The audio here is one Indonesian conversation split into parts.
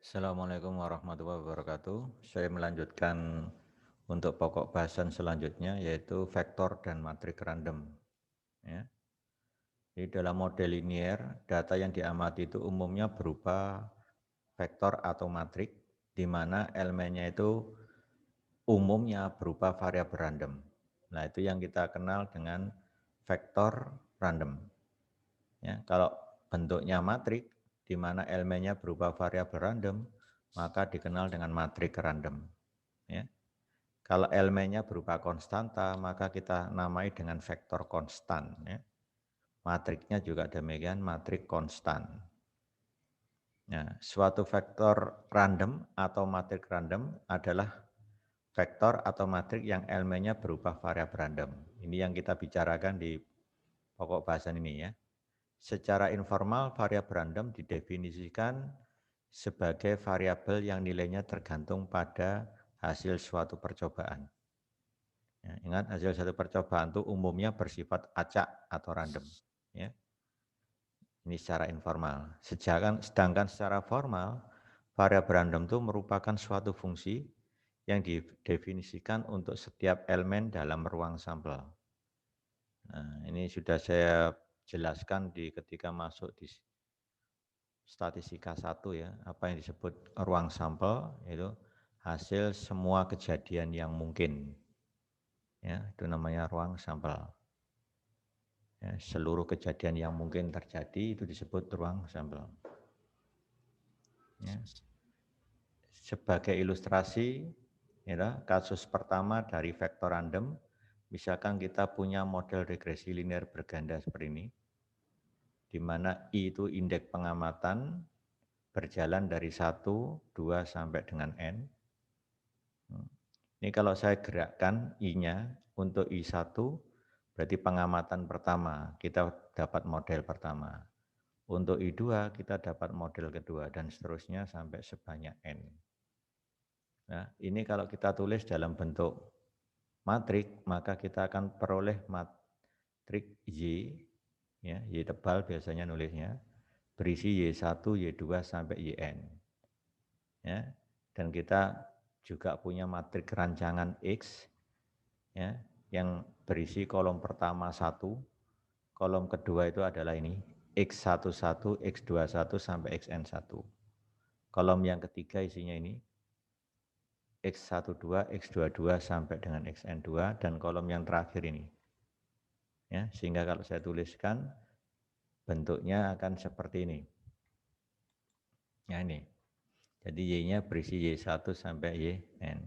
Assalamualaikum warahmatullahi wabarakatuh. Saya melanjutkan untuk pokok bahasan selanjutnya yaitu vektor dan matrik random. Ya. Jadi dalam model linier, data yang diamati itu umumnya berupa vektor atau matrik, di mana elemennya itu umumnya berupa variabel random. Nah, itu yang kita kenal dengan vektor random. Ya, kalau bentuknya matrik, di mana elemennya berupa variabel random, maka dikenal dengan matrik random. Ya. Kalau elemennya berupa konstanta, maka kita namai dengan vektor konstan. Ya. Matriknya juga demikian, matrik konstan. Nah, suatu vektor random atau matrik random adalah vektor atau matrik yang elemennya berupa variabel random. Ini yang kita bicarakan di pokok bahasan ini ya. Secara informal, variabel random didefinisikan sebagai variabel yang nilainya tergantung pada hasil suatu percobaan. Ya, ingat, hasil suatu percobaan itu umumnya bersifat acak atau random. Ya. Ini secara informal. Sedangkan secara formal, variabel random itu merupakan suatu fungsi yang didefinisikan untuk setiap elemen dalam ruang sampel. Nah, ini sudah saya jelaskan ketika masuk di statistika 1 ya, apa yang disebut ruang sampel, yaitu hasil semua kejadian yang mungkin. Ya, itu namanya ruang sampel. Ya, seluruh kejadian yang mungkin terjadi itu disebut ruang sampel. Ya. Sebagai ilustrasi, ya, kasus pertama dari vektor random, misalkan kita punya model regresi linear berganda seperti ini, di mana I itu indeks pengamatan berjalan dari 1, 2, sampai dengan N. Ini kalau saya gerakkan I-nya untuk I1, berarti pengamatan pertama, kita dapat model pertama. Untuk I2 kita dapat model kedua dan seterusnya sampai sebanyak N. Nah, ini kalau kita tulis dalam bentuk matrik, maka kita akan peroleh matrik Y, ya, Y tebal biasanya nulisnya, berisi Y1, Y2 sampai Yn. Ya, dan kita juga punya matrik rancangan X, ya, yang berisi kolom pertama 1, kolom kedua itu adalah ini, X11, X21 sampai Xn1. Kolom yang ketiga isinya ini, X12, X22 sampai dengan Xn2, dan kolom yang terakhir ini. Ya, sehingga kalau saya tuliskan, bentuknya akan seperti ini. Ya, ini. Jadi Y-nya berisi Y1 sampai Yn.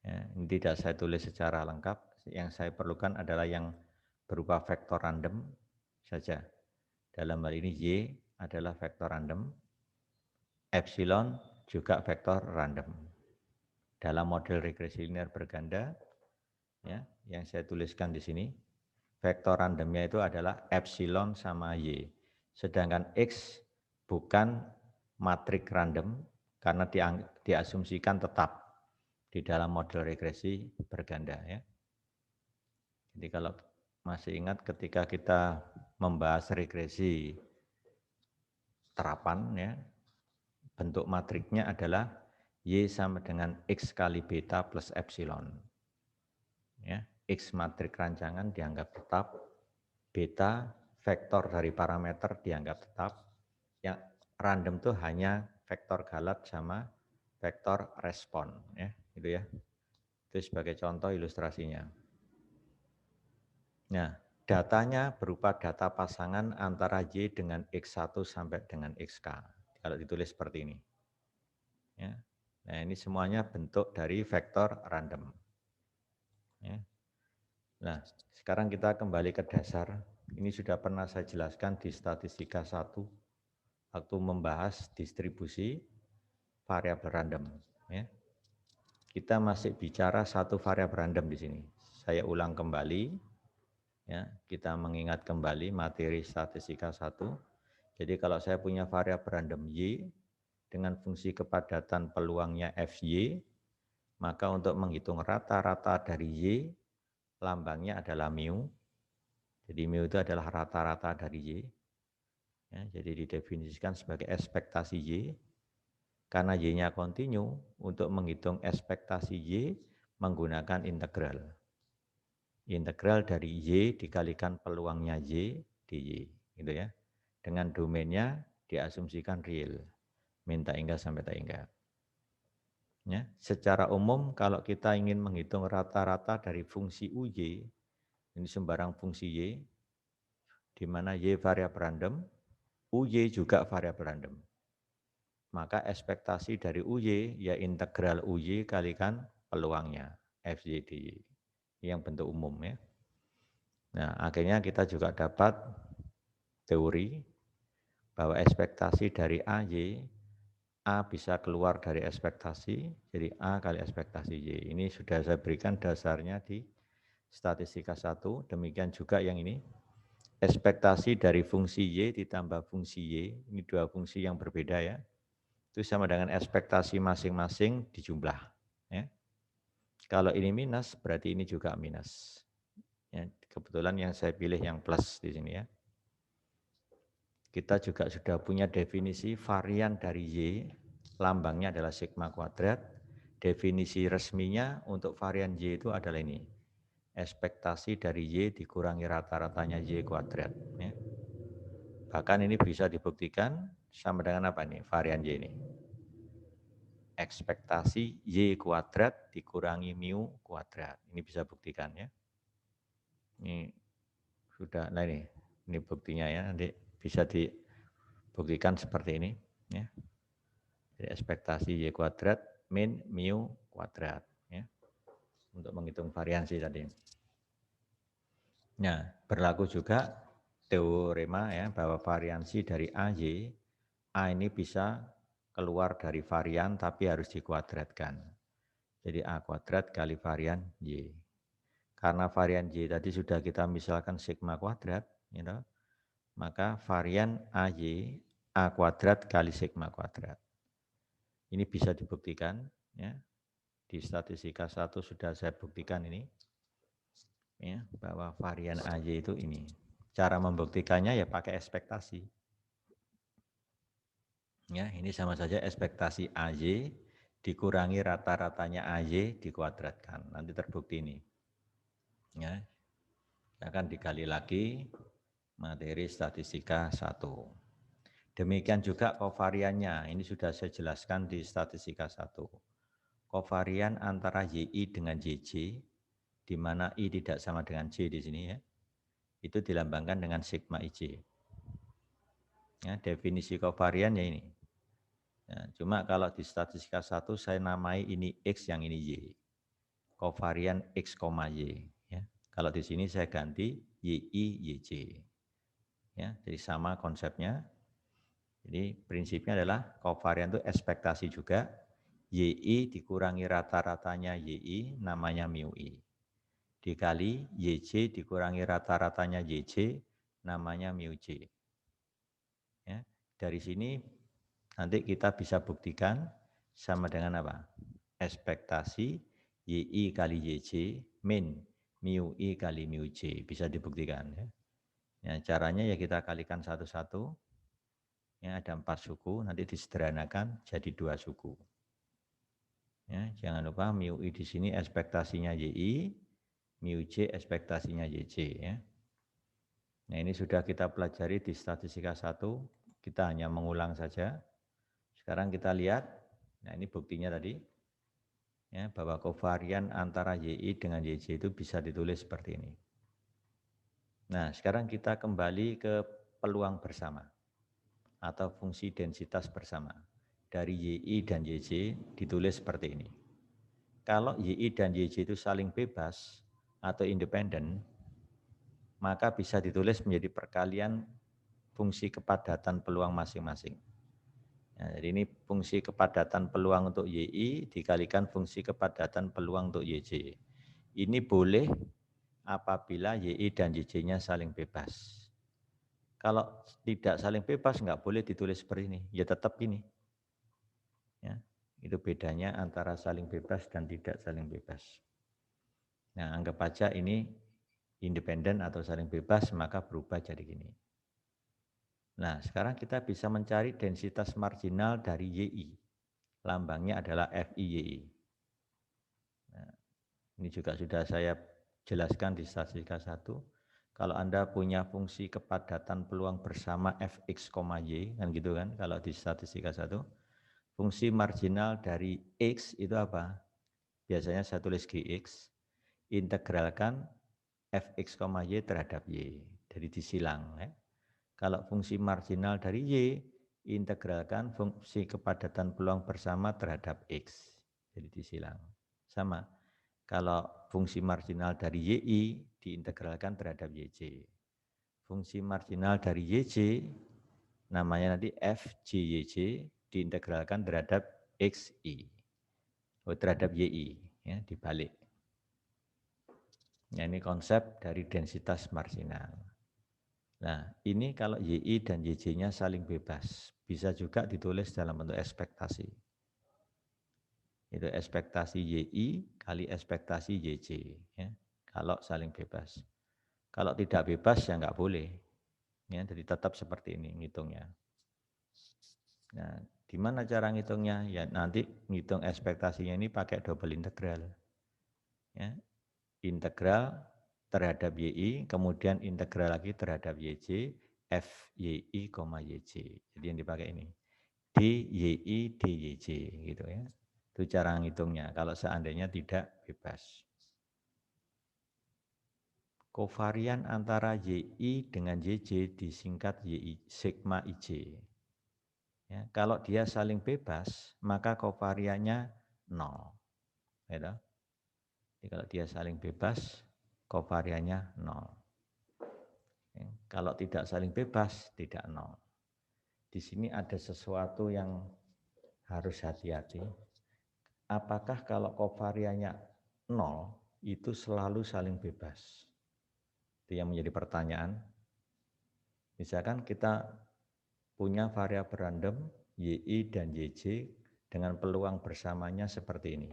Ya, ini tidak saya tulis secara lengkap, yang saya perlukan adalah yang berupa vektor random saja. Dalam hal ini Y adalah vektor random, epsilon juga vektor random. Dalam model regresi linear berganda, ya, yang saya tuliskan di sini, vektor randomnya itu adalah epsilon sama Y. Sedangkan X bukan matrik random karena diasumsikan tetap di dalam model regresi berganda. Ya. Jadi kalau masih ingat ketika kita membahas regresi terapan, ya, bentuk matriknya adalah Y sama dengan X kali beta plus epsilon. Ya, X matrik rancangan dianggap tetap, beta vektor dari parameter dianggap tetap, yang random itu hanya vektor galat sama vektor respon, ya, gitu ya. Itu sebagai contoh ilustrasinya. Nah, datanya berupa data pasangan antara Y dengan X1 sampai dengan XK. Kalau ditulis seperti ini. Ya. Nah, ini semuanya bentuk dari vektor random. Ya. Nah, sekarang kita kembali ke dasar. Ini sudah pernah saya jelaskan di statistika 1 waktu membahas distribusi variabel random. Ya. Kita masih bicara satu variabel random di sini. Saya ulang kembali. Ya, kita mengingat kembali materi statistika 1. Jadi kalau saya punya variabel random Y dengan fungsi kepadatan peluangnya Fy, maka untuk menghitung rata-rata dari Y, lambangnya adalah mu. Jadi mu itu adalah rata-rata dari Y. Ya, jadi didefinisikan sebagai ekspektasi Y. Karena Y-nya kontinu, untuk menghitung ekspektasi Y menggunakan integral. Integral dari Y dikalikan peluangnya Y di Y. Gitu ya. Dengan domainnya diasumsikan real. Min tak hingga sampai tak hingga. Ya, secara umum kalau kita ingin menghitung rata-rata dari fungsi UY, ini sembarang fungsi Y, di mana Y variabel random, UY juga variabel random. Maka ekspektasi dari UY ya integral UY kalikan peluangnya, FY DY. Yang bentuk umum ya. Nah, akhirnya kita juga dapat teori bahwa ekspektasi dari AY, A bisa keluar dari ekspektasi, jadi A kali ekspektasi Y. Ini sudah saya berikan dasarnya di statistika 1, demikian juga yang ini. Ekspektasi dari fungsi Y ditambah fungsi Y, ini dua fungsi yang berbeda ya. Itu sama dengan ekspektasi masing-masing dijumlah. Ya. Kalau ini minus, berarti ini juga minus. Ya, kebetulan yang saya pilih yang plus di sini ya. Kita juga sudah punya definisi varian dari Y, lambangnya adalah sigma kuadrat. Definisi resminya untuk varian Y itu adalah ini. Ekspektasi dari Y dikurangi rata-ratanya Y kuadrat. Ya. Bahkan ini bisa dibuktikan sama dengan apa nih varian Y ini. Ekspektasi Y kuadrat dikurangi mu kuadrat. Ini bisa buktikan ya. Ini sudah, nah ini buktinya ya, nanti bisa dibuktikan seperti ini. Ya. Jadi ekspektasi Y kuadrat min mu kuadrat. Ya. Untuk menghitung variansi tadi. Nah, berlaku juga teorema ya, bahwa variansi dari AY, A ini bisa keluar dari varian tapi harus dikuadratkan. Jadi A kuadrat kali varian Y. Karena varian Y tadi sudah kita misalkan sigma kuadrat, you know, maka varian AY A kuadrat kali sigma kuadrat. Ini bisa dibuktikan, ya. Di statistika 1 sudah saya buktikan ini, ya, bahwa varian AY itu ini. Cara membuktikannya ya pakai ekspektasi. Ya, ini sama saja ekspektasi AY dikurangi rata-ratanya AY dikuadratkan. Nanti terbukti ini. Ya, akan dikali lagi materi statistika 1. Demikian juga kovariannya, ini sudah saya jelaskan di statistika 1. Kovarian antara YI dengan YJ, di mana I tidak sama dengan J di sini ya, itu dilambangkan dengan sigma IJ. Ya, definisi kovarian ya ini. Ya, cuma kalau di statistika 1 saya namai ini X, yang ini Y. Kovarian X, Y. Ya. Kalau di sini saya ganti YI, YJ. Ya, jadi sama konsepnya. Jadi prinsipnya adalah kovarian itu ekspektasi juga. YI dikurangi rata-ratanya YI, namanya mu I. Dikali YJ dikurangi rata-ratanya YJ, namanya mu J. Ya, dari sini nanti kita bisa buktikan sama dengan apa? Ekspektasi YI kali YJ min mu I kali mu J. Bisa dibuktikan. Ya. Ya, caranya ya kita kalikan satu-satu. Ya, ada 4 suku, nanti disederhanakan jadi 2 suku. Ya, jangan lupa mu I di sini ekspektasinya YI, mu J ekspektasinya YJ. Ya. Nah, ini sudah kita pelajari di statistika 1, kita hanya mengulang saja. Sekarang kita lihat, nah ini buktinya tadi, ya, bahwa kovarian antara YI dengan YJ itu bisa ditulis seperti ini. Nah, sekarang kita kembali ke peluang bersama atau fungsi densitas bersama. Dari YI dan YJ ditulis seperti ini. Kalau YI dan YJ itu saling bebas atau independen, maka bisa ditulis menjadi perkalian fungsi kepadatan peluang masing-masing. Nah, jadi ini fungsi kepadatan peluang untuk YI dikalikan fungsi kepadatan peluang untuk YJ. Ini boleh apabila YI dan YJ-nya saling bebas. Kalau tidak saling bebas, nggak boleh ditulis seperti ini. Ya tetap ini. Ya, itu bedanya antara saling bebas dan tidak saling bebas. Nah, anggap aja ini independen atau saling bebas, maka berubah jadi gini. Nah, sekarang kita bisa mencari densitas marginal dari YI. lambangnya adalah FIYI. Nah, ini juga sudah saya jelaskan di statistika 1. Kalau Anda punya fungsi kepadatan peluang bersama Fx, Y, kan gitu kan, kalau di statistika 1. Fungsi marginal dari X itu apa? Biasanya saya tulis Gx, integralkan Fx, Y terhadap Y. Jadi disilang. Ya. Kalau fungsi marginal dari Y, integralkan fungsi kepadatan peluang bersama terhadap X. Jadi disilang. Sama. Kalau fungsi marginal dari YI, diintegralkan terhadap YJ. Fungsi marginal dari YJ, namanya nanti FJYJ, diintegralkan terhadap XI. Terhadap YI, ya, dibalik. Nah, ini konsep dari densitas marginal. Nah, ini kalau YI dan YJ-nya saling bebas, bisa juga ditulis dalam bentuk ekspektasi. Itu ekspektasi YI kali ekspektasi YJ, ya, kalau saling bebas. Kalau tidak bebas ya nggak boleh, ya, jadi tetap seperti ini ngitungnya. Nah, gimana cara ngitungnya? Ya nanti ngitung ekspektasinya ini pakai double integral. Ya, integral terhadap YI, kemudian integral lagi terhadap YJ, FYI, YJ. Jadi yang dipakai ini. DYI, DYJ gitu ya. Itu cara ngitungnya kalau seandainya tidak bebas. Kovarian antara YI dengan YJ disingkat YI, sigma IJ. Ya, kalau dia saling bebas, maka kovariannya 0. Ya, jadi kalau dia saling bebas, kovariannya 0. Ya, kalau tidak saling bebas, tidak 0. Di sini ada sesuatu yang harus hati-hati. Apakah kalau kovariannya 0, itu selalu saling bebas? Itu yang menjadi pertanyaan. Misalkan kita punya variabel random YI dan YJ dengan peluang bersamanya seperti ini,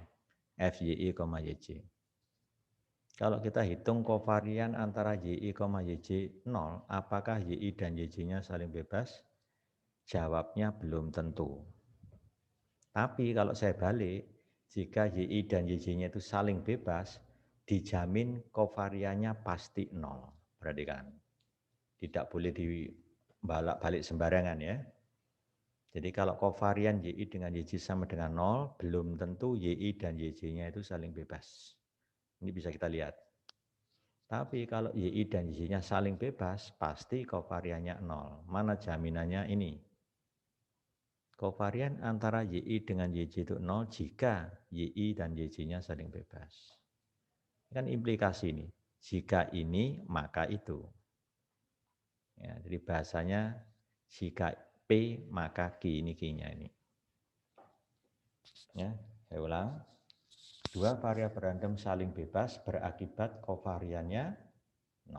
FYI, YJ. Kalau kita hitung kovarian antara YI, YJ 0, apakah YI dan YJ-nya saling bebas? Jawabnya belum tentu. Tapi kalau saya balik, jika YI dan YJ-nya itu saling bebas, dijamin kovariannya pasti 0. Perhatikan, tidak boleh dibalak-balik sembarangan ya. Jadi kalau kovarian YI dengan YJ sama dengan 0, belum tentu YI dan YJ-nya itu saling bebas. Ini bisa kita lihat. Tapi kalau YI dan YJ-nya saling bebas, pasti kovariannya 0. Mana jaminannya ini? Kovarian antara YI dengan YJ itu 0 jika YI dan YJ-nya saling bebas. Kan implikasi ini. Jika ini, maka itu. Ya, jadi bahasanya jika P, maka Q, ini Q-nya ini. Ya, saya ulang. Dua variabel random saling bebas berakibat kovariannya 0.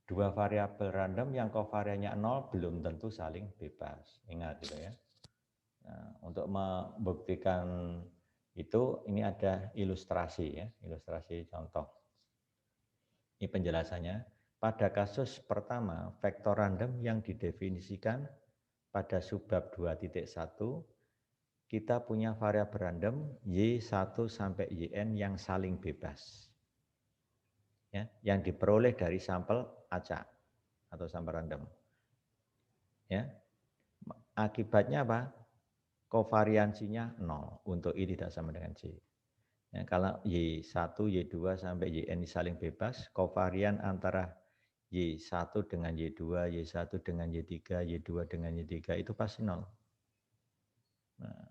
Dua variabel random yang kovariannya 0 belum tentu saling bebas. Ingat gitu ya. Nah, untuk membuktikan itu, ini ada ilustrasi ya, ilustrasi contoh. Ini penjelasannya. Pada kasus pertama, vektor random yang didefinisikan pada subbab 2.1, kita punya variabel random Y1 sampai YN yang saling bebas. Ya, yang diperoleh dari sampel acak atau sampel random. Ya. Akibatnya apa? Kovariansinya 0 untuk I tidak sama dengan J. Ya, kalau Y1, Y2 sampai YN saling bebas, kovarian antara Y1 dengan Y2, Y1 dengan Y3, Y2 dengan Y3 itu pasti 0. Nah,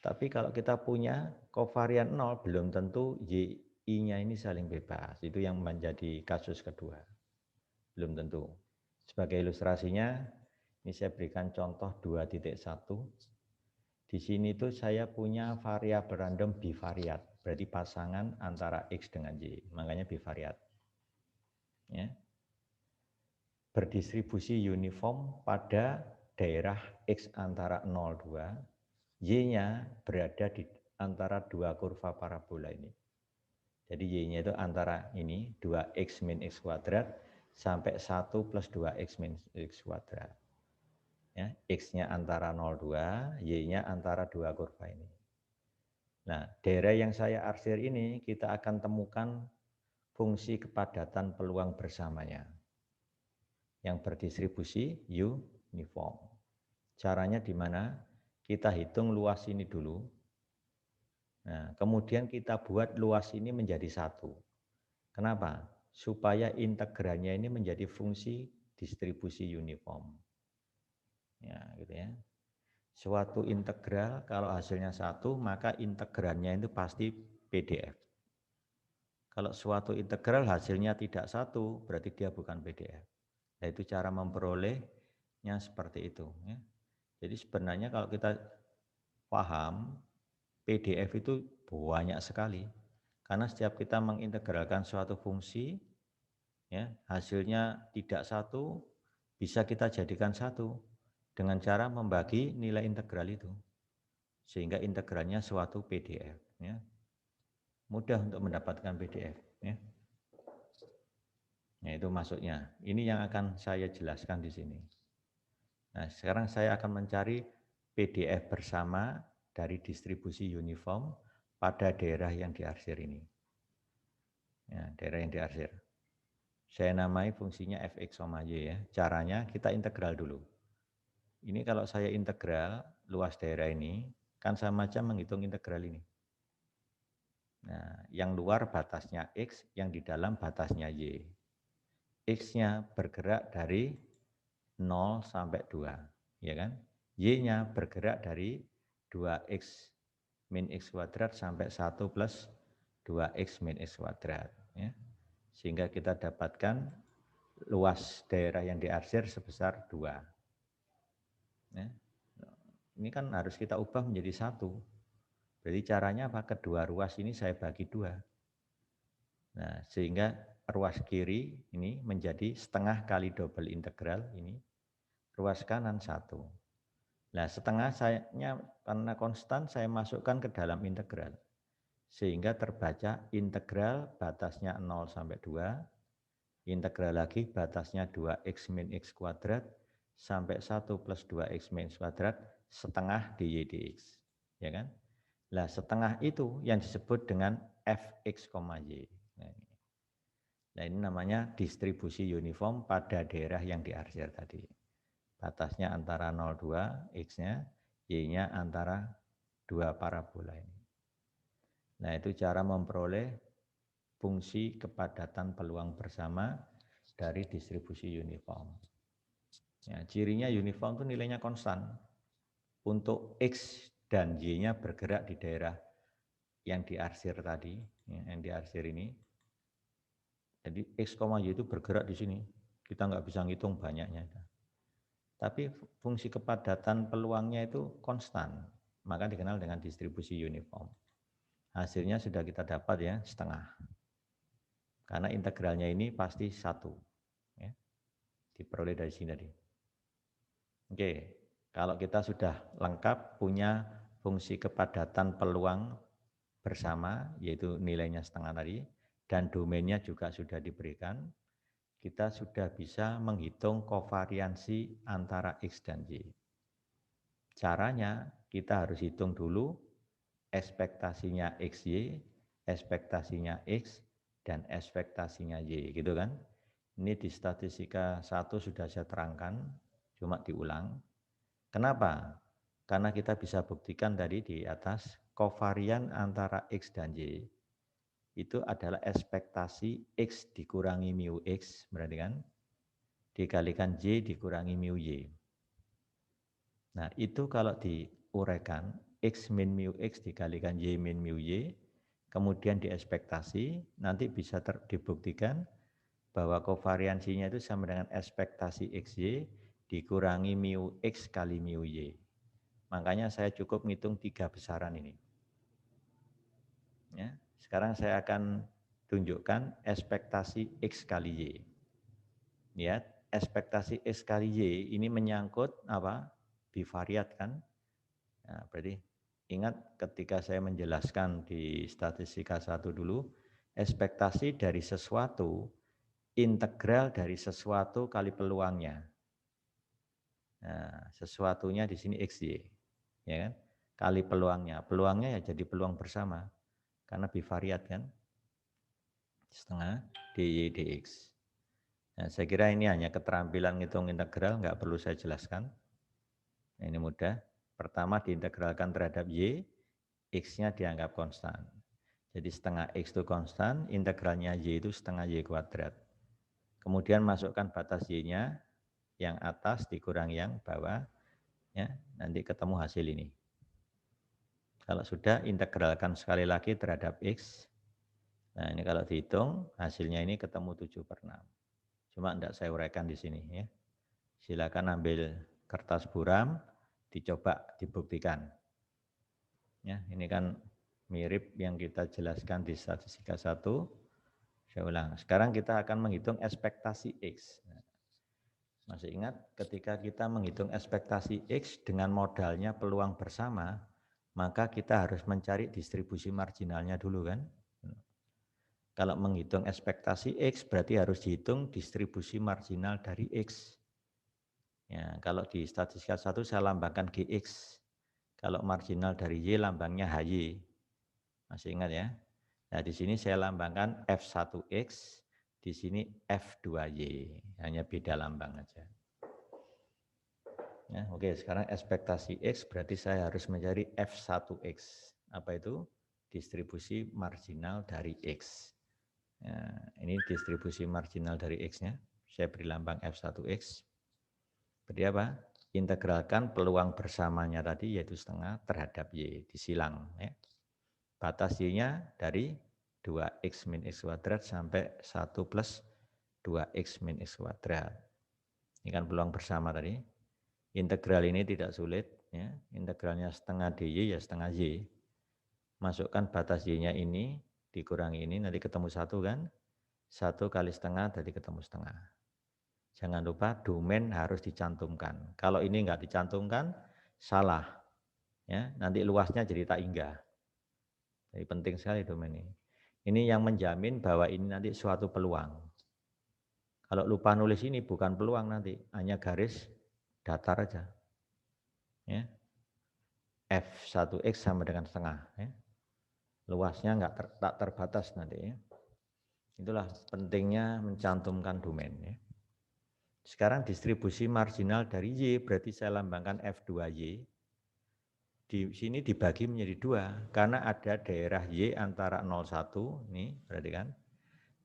tapi kalau kita punya kovarian 0, belum tentu YI-nya ini saling bebas. Itu yang menjadi kasus kedua. Belum tentu. Sebagai ilustrasinya, ini saya berikan contoh 2.1. Di sini tuh saya punya variabel random bivariat, berarti pasangan antara X dengan Y, makanya bivariat. Ya. Berdistribusi uniform pada daerah X antara 0,2, Y-nya berada di antara dua kurva parabola ini. Jadi Y-nya itu antara ini, 2X min X kuadrat, sampai 1 plus 2X min X kuadrat. Ya, X-nya antara 0,2, Y-nya antara dua kurva ini. Nah, daerah yang saya arsir ini kita akan temukan fungsi kepadatan peluang bersamanya yang berdistribusi uniform. Caranya di mana? Kita hitung luas ini dulu. Nah, kemudian kita buat luas ini menjadi satu. Kenapa? Supaya integralnya ini menjadi fungsi distribusi uniform. Ya, gitu ya. Suatu integral kalau hasilnya satu, maka integralnya itu pasti PDF. Kalau suatu integral hasilnya tidak satu, berarti dia bukan PDF. Nah, itu cara memperolehnya seperti itu. Ya. Jadi sebenarnya kalau kita paham, PDF itu banyak sekali. Karena setiap kita mengintegralkan suatu fungsi, ya, hasilnya tidak satu, bisa kita jadikan satu dengan cara membagi nilai integral itu. Sehingga integralnya suatu PDF. Ya. Mudah untuk mendapatkan PDF. Ya. Nah, itu maksudnya. Ini yang akan saya jelaskan di sini. Nah, sekarang saya akan mencari PDF bersama dari distribusi uniform pada daerah yang diarsir ini. Ya, daerah yang diarsir. Saya namai fungsinya fx, y ya. Caranya kita integral dulu. Ini kalau saya integral luas daerah ini, kan sama aja menghitung integral ini. Nah, yang luar batasnya x, yang di dalam batasnya y. X-nya bergerak dari 0 sampai 2, ya kan? Y-nya bergerak dari 2x min x kuadrat sampai 1 plus 2x min x kuadrat. Ya. Sehingga kita dapatkan luas daerah yang diarsir sebesar 2. Ya. Ini kan harus kita ubah menjadi 1. Jadi caranya apa? Kedua ruas ini saya bagi 2. Nah, sehingga ruas kiri ini menjadi setengah kali double integral ini. Ruas kanan 1. Nah, setengah sayanya karena konstan saya masukkan ke dalam integral. Sehingga terbaca integral batasnya 0 sampai 2. Integral lagi batasnya 2x min x kuadrat sampai 1 plus 2x min x kuadrat setengah dy dx. Ya kan? Nah, setengah itu yang disebut dengan fx, y. Nah, ini namanya distribusi uniform pada daerah yang diarsir tadi. Batasnya antara 0,2 x-nya, y-nya antara dua parabola ini. Nah, itu cara memperoleh fungsi kepadatan peluang bersama dari distribusi uniform. Ya, cirinya uniform itu nilainya konstan. Untuk x dan y-nya bergerak di daerah yang diarsir tadi, yang diarsir ini. Jadi x, y itu bergerak di sini. Kita nggak bisa ngitung banyaknya. Tapi fungsi kepadatan peluangnya itu konstan. Maka dikenal dengan distribusi uniform. Hasilnya sudah kita dapat ya, setengah. Karena integralnya ini pasti 1. Ya. Diperoleh dari sini tadi. Oke, kalau kita sudah lengkap punya fungsi kepadatan peluang bersama, yaitu nilainya setengah tadi, dan domainnya juga sudah diberikan, kita sudah bisa menghitung kovariansi antara X dan Y. Caranya kita harus hitung dulu ekspektasinya XY, ekspektasinya X, dan ekspektasinya Y, gitu kan. Ini di statistika 1 sudah saya terangkan, cuma diulang. Kenapa? Karena kita bisa buktikan tadi di atas, kovarian antara X dan Y itu adalah ekspektasi X dikurangi mu X, berarti kan, dikalikan Y dikurangi mu Y. Nah, itu kalau diuraikan, X min mu X dikalikan Y min mu Y, kemudian diekspektasi, nanti bisa dibuktikan bahwa kovariansinya itu sama dengan ekspektasi XY dikurangi mu X kali mu Y. Makanya saya cukup ngitung 3 besaran ini. Ya, sekarang saya akan tunjukkan ekspektasi X kali Y. Ya, ekspektasi X kali Y ini menyangkut apa? Bivariat kan? Nah, berarti ingat ketika saya menjelaskan di statistika 1 dulu, ekspektasi dari sesuatu, integral dari sesuatu kali peluangnya. Nah, sesuatunya di sini XY, ya kan? Kali peluangnya. Peluangnya ya jadi peluang bersama. Karena bivariat kan. Setengah DY DX. Nah, saya kira ini hanya keterampilan ngitung integral, nggak perlu saya jelaskan. Nah, ini mudah. Pertama diintegralkan terhadap Y, X-nya dianggap konstan. Jadi setengah X itu konstan, integralnya Y itu setengah Y kuadrat. Kemudian masukkan batas Y-nya, yang atas dikurang yang bawah, ya, nanti ketemu hasil ini. Kalau sudah, integralkan sekali lagi terhadap X. Nah, ini kalau dihitung, hasilnya ini ketemu 7/6. Cuma tidak saya uraikan di sini. Ya. Silakan ambil kertas buram, dicoba dibuktikan. Ya, ini kan mirip yang kita jelaskan di statistika 1. Saya ulang. Sekarang kita akan menghitung ekspektasi X. Masih ingat ketika kita menghitung ekspektasi X dengan modalnya peluang bersama, maka kita harus mencari distribusi marginalnya dulu kan. Kalau menghitung ekspektasi X berarti harus dihitung distribusi marginal dari X. Ya, kalau di statistika 1 saya lambangkan GX. Kalau marginal dari Y lambangnya HY. Masih ingat ya? Nah, di sini saya lambangkan F1X, di sini F2Y. Hanya beda lambang aja. Ya, oke, sekarang ekspektasi X berarti saya harus mencari F1X. Apa itu? Distribusi marginal dari X. Ya, ini distribusi marginal dari X-nya. Saya beri lambang F1X. Berarti apa? Integralkan peluang bersamanya tadi yaitu setengah terhadap Y. Disilang. Ya. Batas Y-nya dari 2X min X kuadrat sampai 1 plus 2X min X kuadrat. Ini kan peluang bersama tadi. Integral ini tidak sulit, ya. Integralnya setengah dy ya setengah y. Masukkan batas y-nya ini, dikurangi ini, nanti ketemu 1 kan. 1 kali setengah, tadi ketemu setengah. Jangan lupa domain harus dicantumkan. Kalau ini enggak dicantumkan, salah. Ya, nanti luasnya jadi tak inggah. Jadi penting sekali domain ini. Ini yang menjamin bahwa ini nanti suatu peluang. Kalau lupa nulis ini bukan peluang nanti, hanya garis datar aja. Ya. F1X sama dengan setengah. Ya. Luasnya tak terbatas nanti. Ya. Itulah pentingnya mencantumkan domain. Ya. Sekarang distribusi marginal dari Y, berarti saya lambangkan F2Y. Di sini dibagi menjadi 2, karena ada daerah Y antara 0,1, ini berarti kan,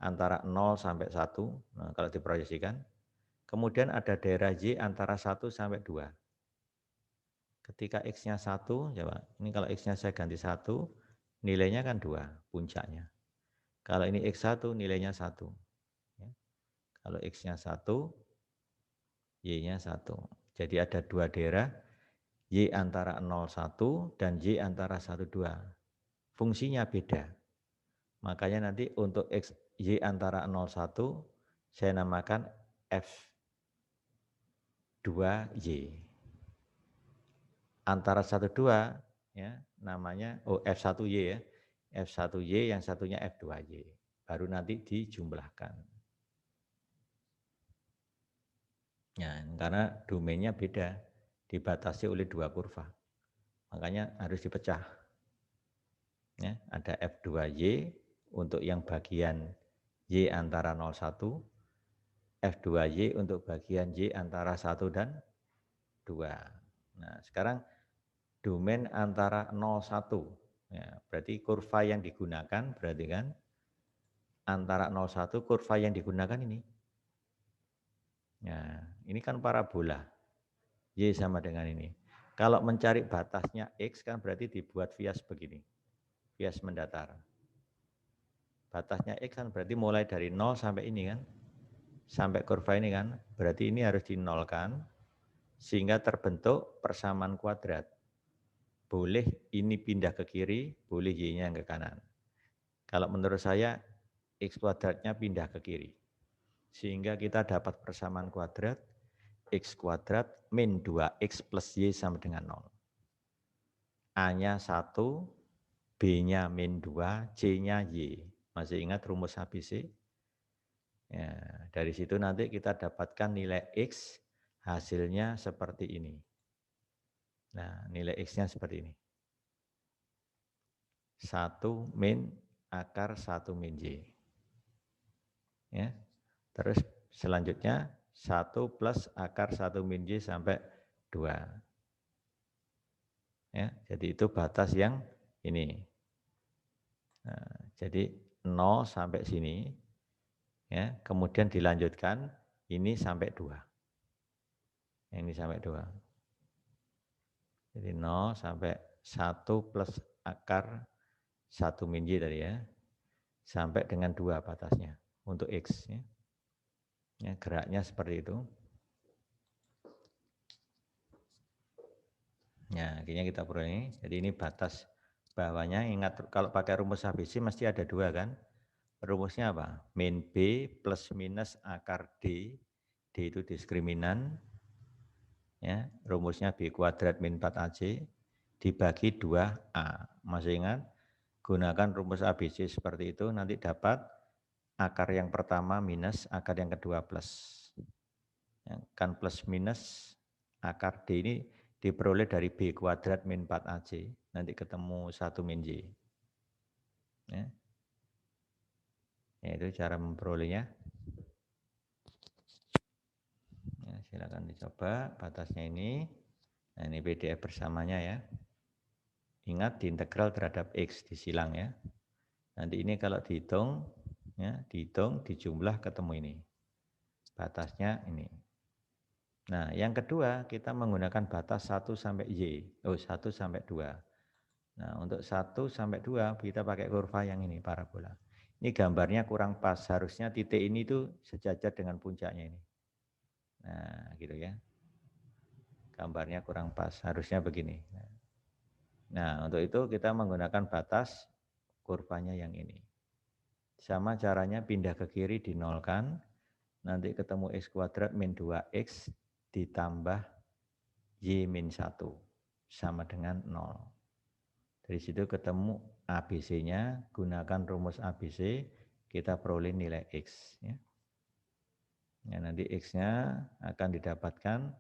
antara 0 sampai 1, nah, kalau diproyeksikan. Kemudian ada daerah Y antara 1 sampai 2. Ketika X-nya 1, coba, ini kalau X-nya saya ganti 1, nilainya kan 2, puncaknya. Kalau ini X1, nilainya 1. Ya. Kalau X-nya 1, Y-nya 1. Jadi ada 2 daerah, Y antara 0,1 dan Y antara 1,2. Fungsinya beda. Makanya nanti untuk X, Y antara 0,1, saya namakan F2Y. Antara 1,2, ya, namanya F1Y ya. F1Y yang satunya F2Y. Baru nanti dijumlahkan. Ya, karena domainnya beda, dibatasi oleh 2 kurva. Makanya harus dipecah. Ya, ada F2Y untuk yang bagian Y antara 0,1, F2Y untuk bagian Y antara 1 dan 2. Nah, sekarang domain antara 0,1. Ya, berarti kurva yang digunakan, berarti kan antara 0,1 kurva yang digunakan ini. Ya, ini kan parabola. Y sama dengan ini. Kalau mencari batasnya X kan berarti dibuat bias begini. Bias mendatar. Batasnya X kan berarti mulai dari 0 sampai ini kan. Sampai kurva ini kan. Berarti ini harus dinolkan. Sehingga terbentuk persamaan kuadrat. Boleh ini pindah ke kiri, boleh Y-nya ke kanan. Kalau menurut saya, X kuadratnya pindah ke kiri. Sehingga kita dapat persamaan kuadrat, X kuadrat min 2X plus Y sama dengan 0. A-nya 1, B-nya min 2, C-nya Y. Masih ingat rumus ABC? Ya, dari situ nanti kita dapatkan nilai X hasilnya seperti ini. Nah, nilai X-nya seperti ini. 1 min akar 1 min Y. Ya. Terus selanjutnya 1 plus akar 1 min Y sampai 2. Ya, jadi itu batas yang ini. Nah, jadi 0 sampai sini, ya, kemudian dilanjutkan ini sampai 2. Ini sampai 2. Jadi 0 sampai 1 plus akar 1 min Y tadi ya, sampai dengan 2 batasnya untuk X. Ya. Ya, geraknya seperti itu. Ya, akhirnya kita perlu ini. Jadi ini batas bawahnya. Ingat kalau pakai rumus ABC mesti ada 2 kan. Rumusnya apa? Min B plus minus akar D. D itu diskriminan. Ya, rumusnya B kuadrat min 4AC dibagi 2A. Masih ingat? Gunakan rumus ABC seperti itu, nanti dapat akar yang pertama minus, akar yang kedua plus. Ya, kan plus minus akar D ini diperoleh dari B kuadrat min 4AC, nanti ketemu 1 min Y. Ya. Ya, itu cara memperolehnya. Ya, silakan dicoba batasnya ini. Nah, ini PDF bersamanya ya. Ingat diintegral terhadap X disilang ya. Nanti ini kalau dihitung, ya, dihitung, dijumlah ketemu ini. Batasnya ini. Nah, yang kedua kita menggunakan batas 1 sampai Y. 1 sampai 2. Nah, untuk 1 sampai 2 kita pakai kurva yang ini, parabola. Ini gambarnya kurang pas, harusnya titik ini tuh sejajar dengan puncaknya ini. Nah, gitu ya. Gambarnya kurang pas, harusnya begini. Nah, untuk itu kita menggunakan batas kurvanya yang ini. Sama caranya pindah ke kiri dinolkan, nanti ketemu X kuadrat min 2X ditambah Y min 1 sama dengan 0. Dari situ ketemu ABC-nya, gunakan rumus ABC, kita peroleh nilai X. Ya. Ya, nanti X-nya akan didapatkan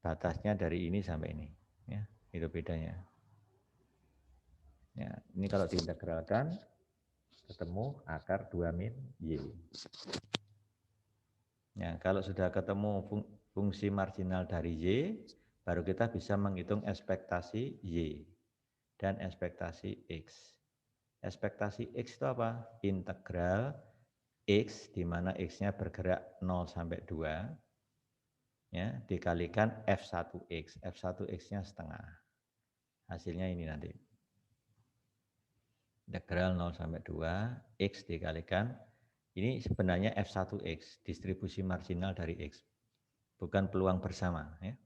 batasnya dari ini sampai ini. Ya, itu bedanya. Ya, ini kalau diintegralkan, ketemu akar 2 min Y. Ya, kalau sudah ketemu fungsi marginal dari Y, baru kita bisa menghitung ekspektasi Y dan ekspektasi X. Ekspektasi X itu apa? Integral X, di mana X-nya bergerak 0 sampai 2, ya, dikalikan F1X. F1X-nya setengah. Hasilnya ini nanti. Integral 0 sampai 2, X dikalikan, ini sebenarnya F1X, distribusi marginal dari X. Bukan peluang bersama. Ya.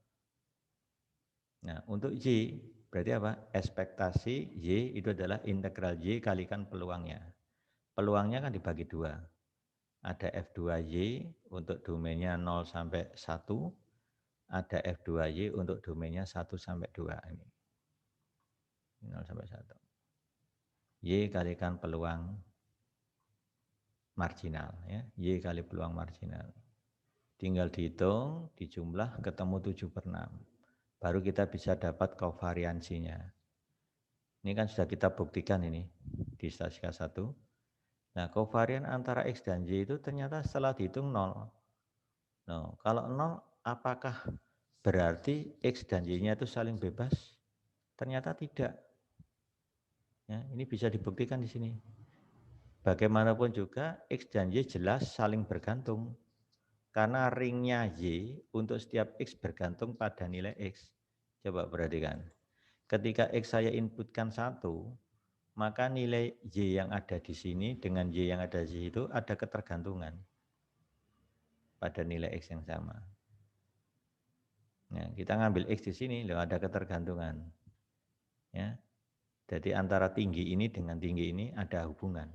Nah, untuk Y, berarti apa? Ekspektasi Y itu adalah integral Y kalikan peluangnya. Peluangnya kan dibagi 2. Ada F2Y untuk domainnya 0 sampai 1, ada F2Y untuk domainnya 1 sampai 2. Ini 0 sampai 1. Y kalikan peluang marginal. Ya. Y kali peluang marginal. Tinggal dihitung, dijumlah, ketemu 7/6. Baru kita bisa dapat kovariansinya. Ini kan sudah kita buktikan ini di statistika 1. Nah, kovarian antara X dan Y itu ternyata setelah dihitung 0. Nah, kalau 0, apakah berarti X dan Y-nya itu saling bebas? Ternyata tidak. Ya, ini bisa dibuktikan di sini. Bagaimanapun juga X dan Y jelas saling bergantung. Karena ringnya Y untuk setiap X bergantung pada nilai X. Coba perhatikan. Ketika X saya inputkan 1, maka nilai Y yang ada di sini dengan Y yang ada di situ ada ketergantungan pada nilai X yang sama. Nah, kita ngambil X di sini, loh ada ketergantungan. Ya. Jadi antara tinggi ini dengan tinggi ini ada hubungan.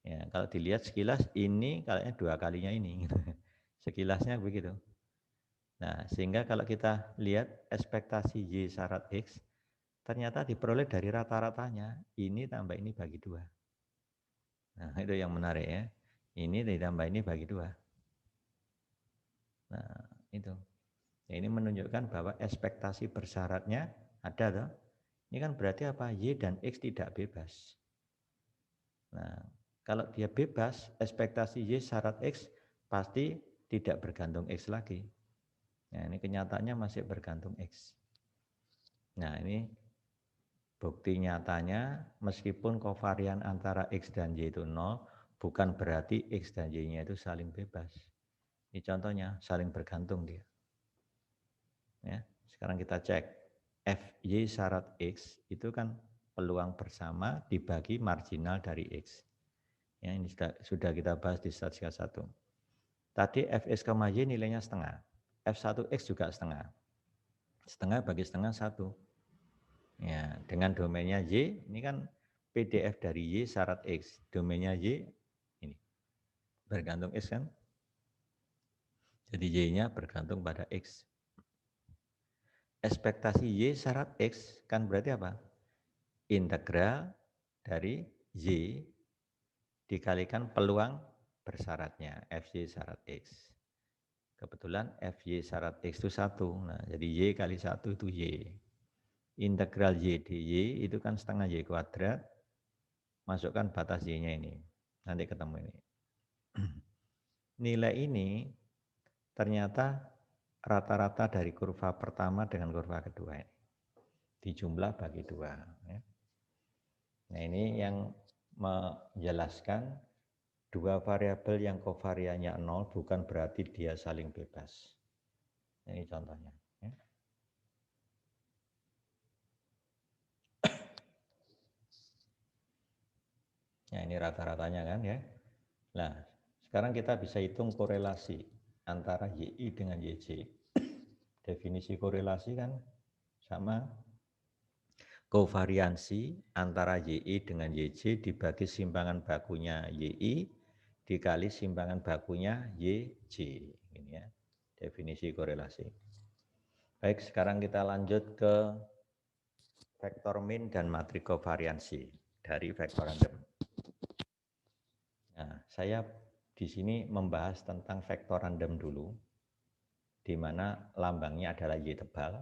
Ya, kalau dilihat sekilas ini kayaknya 2 kalinya ini. Sekilasnya begitu. Nah, sehingga kalau kita lihat ekspektasi Y syarat X, ternyata diperoleh dari rata-ratanya. Ini tambah ini bagi 2. Nah, itu yang menarik ya. Ini ditambah ini bagi 2. Nah, Itu. Ya, ini menunjukkan bahwa ekspektasi bersyaratnya ada toh. Ini kan berarti apa? Y dan X tidak bebas. Nah, kalau dia bebas, ekspektasi Y syarat X pasti tidak bergantung X lagi. Nah, ini kenyataannya masih bergantung X. Nah, ini bukti nyatanya meskipun kovarian antara X dan Y itu 0, bukan berarti X dan Y-nya itu saling bebas. Ini contohnya, saling bergantung dia. Ya, sekarang kita cek. Fy syarat X itu kan peluang bersama dibagi marginal dari X. Ya, ini sudah kita bahas di statistika 1. Tadi Fx, Y nilainya setengah. F1X juga setengah. Setengah bagi setengah 1. Ya, dengan domainnya Y, ini kan PDF dari Y syarat X. Domainnya Y, ini. Bergantung X kan. Jadi Y-nya bergantung pada X. Ekspektasi Y syarat X kan berarti apa? Integral dari Y dikalikan peluang bersyaratnya, Fy syarat X. Kebetulan Fy syarat X itu 1. Nah, jadi Y kali 1 itu Y. Integral Y dy itu kan setengah Y kuadrat. Masukkan batas Y-nya ini. Nanti ketemu ini. Nilai ini ternyata rata-rata dari kurva pertama dengan kurva kedua ini. Dijumlah bagi 2. Ya. Nah, ini yang menjelaskan dua variabel yang kovariannya 0 bukan berarti dia saling bebas. Ini contohnya. Ya. Nah, ini rata-ratanya kan ya. Nah, sekarang kita bisa hitung korelasi antara YI dengan YJ. Definisi korelasi kan sama kovariansi antara YI dengan YJ dibagi simpangan bakunya YI dikali simpangan bakunya YJ. Ini ya, definisi korelasi. Baik, sekarang kita lanjut ke vektor min dan matrik kovariansi dari vektor random. Nah, saya di sini membahas tentang vektor random dulu, di mana lambangnya adalah Y tebal,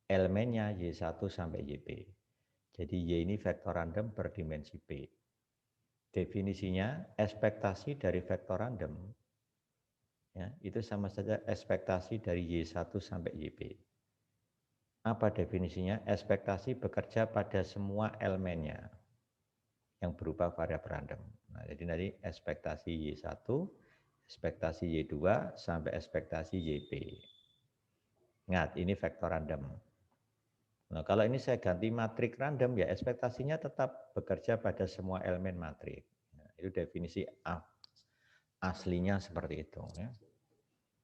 elemennya Y1 sampai YP. Jadi Y ini vektor random berdimensi P. Definisinya, ekspektasi dari vektor random, ya, itu sama saja ekspektasi dari Y1 sampai YP. Apa definisinya? Ekspektasi bekerja pada semua elemennya yang berupa variabel random. Nah, jadi nanti ekspektasi Y1, ekspektasi Y2, sampai ekspektasi YP. Ingat, ini vektor random. Nah, kalau ini saya ganti matrik random, ya ekspektasinya tetap bekerja pada semua elemen matrik. Nah, itu definisi aslinya seperti itu. Ya.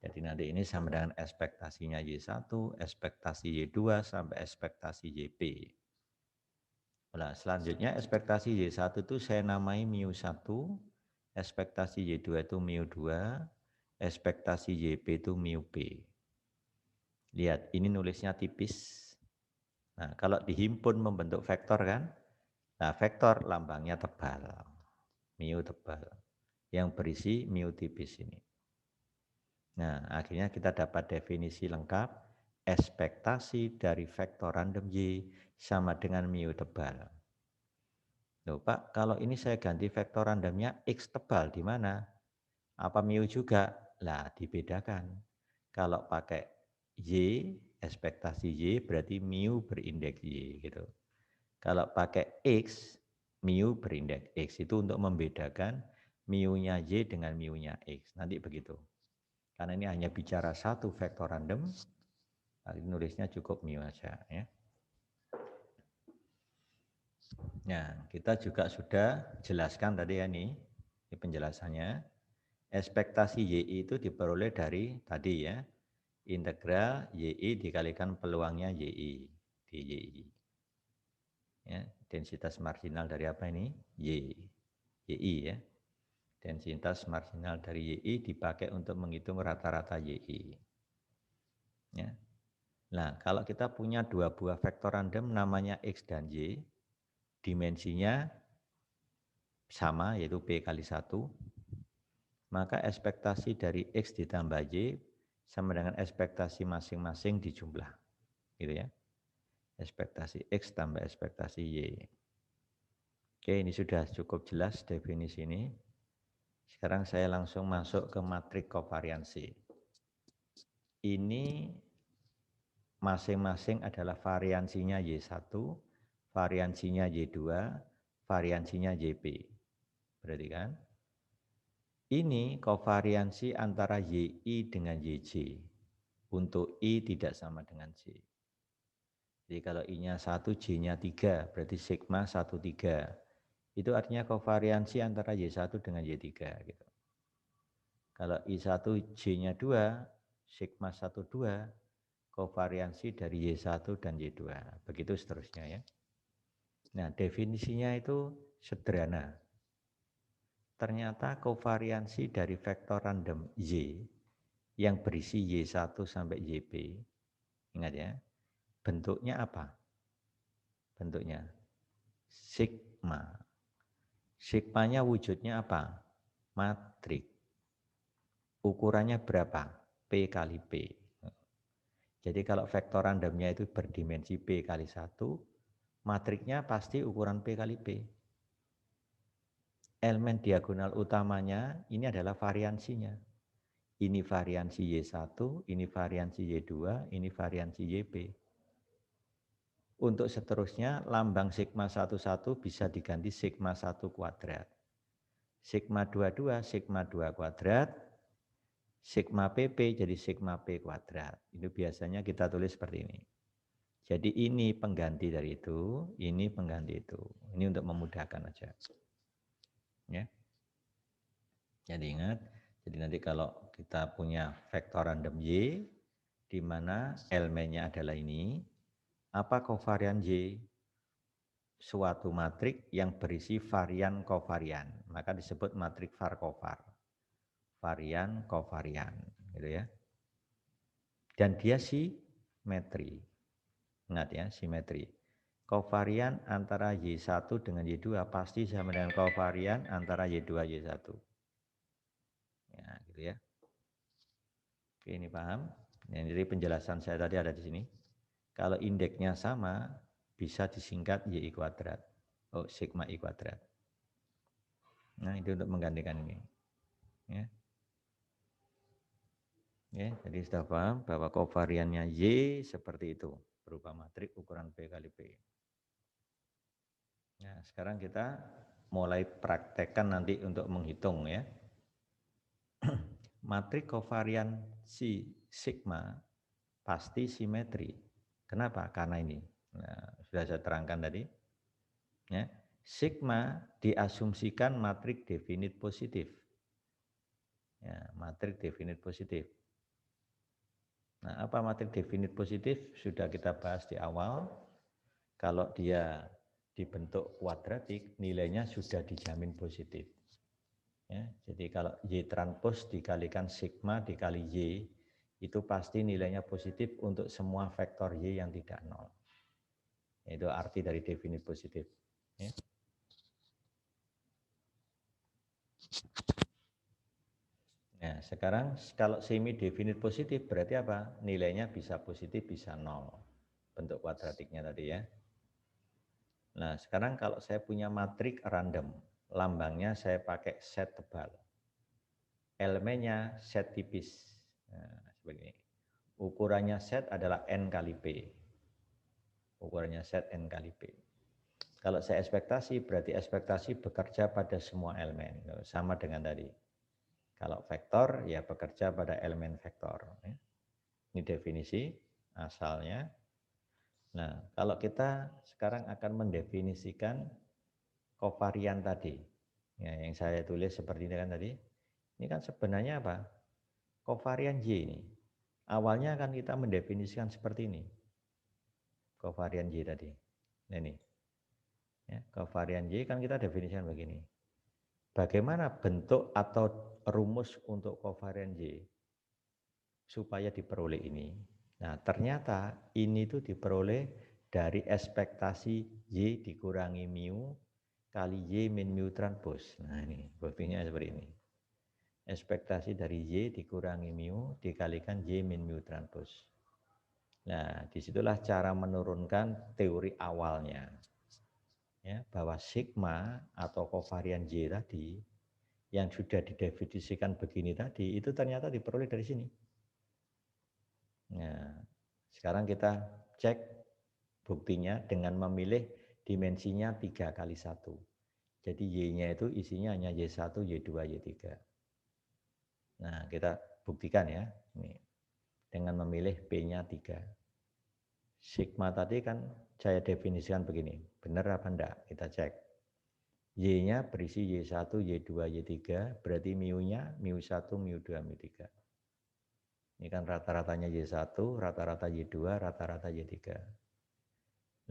Jadi nanti ini sama dengan ekspektasinya Y1, ekspektasi Y2, sampai ekspektasi YP. Nah, selanjutnya ekspektasi Y1 itu saya namai mu1, ekspektasi Y2 itu mu2, ekspektasi YP itu mu-P. Lihat, ini nulisnya tipis. Nah, kalau dihimpun membentuk vektor kan, nah vektor lambangnya tebal, mu tebal, yang berisi mu tipis ini. Nah, akhirnya kita dapat definisi lengkap, ekspektasi dari vektor random Y sama dengan mu tebal. Loh Pak, kalau ini saya ganti vektor randomnya X tebal di mana? Apa mu juga? Lah, dibedakan. Kalau pakai Y, ekspektasi Y berarti mu berindeks Y gitu. Kalau pakai X, mu berindeks X itu untuk membedakan mu-nya Y dengan mu-nya X. Nanti begitu. Karena ini hanya bicara satu vektor random, nanti nulisnya cukup mu aja ya. Nah, kita juga sudah jelaskan tadi ya ini penjelasannya. Ekspektasi YI itu diperoleh dari tadi ya, integral YI dikalikan peluangnya YI di YI. Ya, densitas marginal dari apa ini? YI ya. Densitas marginal dari YI dipakai untuk menghitung rata-rata YI. Ya. Nah, kalau kita punya dua buah vektor random namanya X dan Y, dimensinya sama yaitu P kali 1, maka ekspektasi dari X ditambah Y sama dengan ekspektasi masing-masing dijumlah. Gitu ya. Ekspektasi X tambah ekspektasi Y. Oke, ini sudah cukup jelas definisi ini. Sekarang saya langsung masuk ke matrik kovariansi. Ini masing-masing adalah variansinya Y1, variansinya Y2, variansinya YP. Berarti kan? Ini kovariansi antara YI dengan YJ. Untuk I tidak sama dengan J. Jadi kalau I-nya 1, J-nya 3, berarti sigma 1, 3. Itu artinya kovariansi antara Y1 dengan Y3. Gitu. Kalau I1, J-nya 2, sigma 1, 2, kovariansi dari Y1 dan Y2. Begitu seterusnya ya. Nah, definisinya itu sederhana. Ternyata kovariansi dari vektor random Y yang berisi Y1 sampai YP, ingat ya, bentuknya apa? Bentuknya sigma. Sigmanya wujudnya apa? Matrik. Ukurannya berapa? P kali P. Jadi kalau vektor randomnya itu berdimensi P kali 1, matriknya pasti ukuran P kali P. Elemen diagonal utamanya ini adalah variansinya. Ini variansi Y1, ini variansi Y2, ini variansi YP. Untuk seterusnya, lambang sigma 11 bisa diganti sigma 1 kuadrat. Sigma 22, sigma 2 kuadrat, sigma PP jadi sigma P kuadrat. Itu biasanya kita tulis seperti ini. Jadi ini pengganti dari itu, ini pengganti itu. Ini untuk memudahkan aja. Ya. Jadi ingat, jadi nanti kalau kita punya vektor random Y, di mana elemennya adalah ini, apa kovarian Y? Suatu matrik yang berisi varian kovarian, maka disebut matrik var-kovar. Varian kovarian, gitu ya. Dan dia simetri. Ingat ya, simetri. Kovarian antara Y1 dengan Y2 pasti sama dengan kovarian antara Y2 Y1. Ya, gitu ya. Oke, ini paham? Nah, jadi penjelasan saya tadi ada di sini. Kalau indeksnya sama, bisa disingkat YI kuadrat. Oh, sigma I kuadrat. Nah, itu untuk menggantikan ini. Ya. Ya, jadi sudah paham bahwa kovariannya Y seperti itu. Berupa matrik ukuran P kali P. Nah, sekarang kita mulai praktekkan nanti untuk menghitung ya. Matrik kovariansi sigma pasti simetri. Kenapa? Karena ini. Nah, sudah saya terangkan tadi. Ya. Sigma diasumsikan matrik definit positif. Ya, matrik definit positif. Nah, apa matrik definit positif? Sudah kita bahas di awal. Kalau dia dibentuk kuadratik, nilainya sudah dijamin positif. Ya, jadi kalau Y transpos dikalikan sigma dikali Y, itu pasti nilainya positif untuk semua vektor Y yang tidak nol. Itu arti dari definit positif. Ya. Nah, sekarang kalau semi definit positif berarti apa? Nilainya bisa positif, bisa nol. Bentuk kuadratiknya tadi ya. Nah, sekarang kalau saya punya matrik random, lambangnya saya pakai set tebal. Elemennya set tipis. Nah, seperti ini. Ukurannya set adalah N kali P. Ukurannya set N kali P. Kalau saya ekspektasi, berarti ekspektasi bekerja pada semua elemen. Sama dengan tadi. Kalau vektor, ya bekerja pada elemen vektor. Ini definisi asalnya. Nah, kalau kita sekarang akan mendefinisikan kovarian tadi, ya, yang saya tulis seperti ini kan tadi, ini kan sebenarnya apa? Kovarian Y ini. Awalnya kan kita mendefinisikan seperti ini, kovarian Y tadi. Nah, ini, ya, kovarian Y kan kita definisikan begini. Bagaimana bentuk atau rumus untuk kovarian Y supaya diperoleh ini? Nah, ternyata ini tuh diperoleh dari ekspektasi Y dikurangi mu kali Y min mu transpos. Nah, ini buktinya seperti ini. Ekspektasi dari Y dikurangi mu dikalikan Y min mu transpose. Nah, disitulah cara menurunkan teori awalnya. Ya, bahwa sigma atau kovarian Y tadi yang sudah didefinisikan begini tadi, itu ternyata diperoleh dari sini. Nah, sekarang kita cek buktinya dengan memilih dimensinya 3 kali 1. Jadi Y-nya itu isinya hanya Y1, Y2, Y3. Nah, kita buktikan ya. Ini, dengan memilih P-nya 3. Sigma tadi kan saya definisikan begini. Benar apa enggak? Kita cek. Y-nya berisi Y1, Y2, Y3. Berarti mu-nya mu1, mu2, mu3. Ini kan rata-ratanya Y1, rata-rata Y2, rata-rata Y3.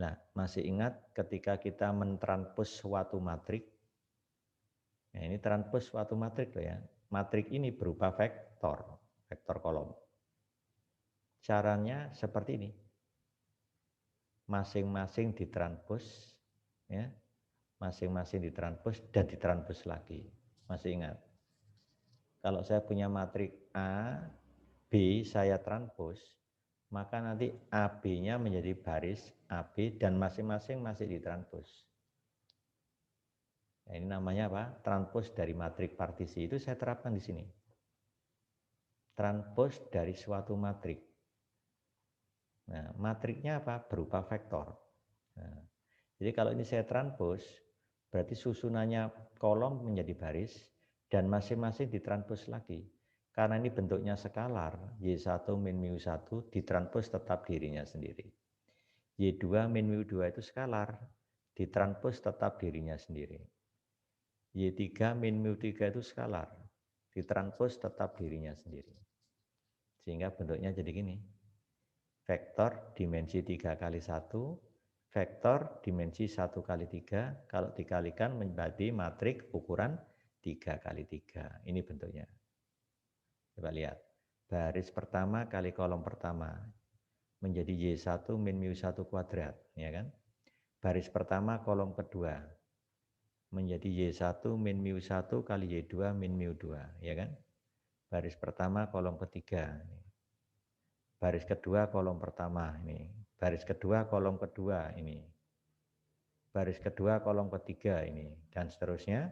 Nah, masih ingat ketika kita mentranspos suatu matrik. Nah, ini transpos suatu matrik loh ya. Matrik ini berupa vektor kolom. Caranya seperti ini. Masing-masing ditranspos, ya. Masing-masing ditranspos dan ditranspos lagi. Masih ingat? Kalau saya punya matrik A, B saya transpos, maka nanti AB-nya menjadi baris AB dan masing-masing masih ditranspos. Nah, ini namanya apa? Transpos dari matrik partisi itu saya terapkan di sini. Transpos dari suatu matrik. Nah, matriknya apa? Berupa vektor. Nah, jadi kalau ini saya transpos, berarti susunannya kolom menjadi baris dan masing-masing ditranspos lagi. Karena ini bentuknya skalar, Y1 min mu1 ditranspos tetap dirinya sendiri. Y2 min mu2 itu skalar, ditranspos tetap dirinya sendiri. Y3 min mu3 itu skalar, ditranspos tetap dirinya sendiri. Sehingga bentuknya jadi gini. Vektor dimensi 3 kali 1, vektor dimensi 1 kali 3, kalau dikalikan menjadi matrik ukuran 3 kali 3. Ini bentuknya. Coba lihat. Baris pertama kali kolom pertama menjadi Y1 min mu1 kuadrat, ya kan? Baris pertama kolom kedua menjadi Y1 min mu1 kali Y2 min mu2, ya kan? Baris pertama kolom ketiga. Baris kedua kolom pertama ini. Baris kedua kolom kedua ini. Baris kedua kolom ketiga ini. Dan seterusnya.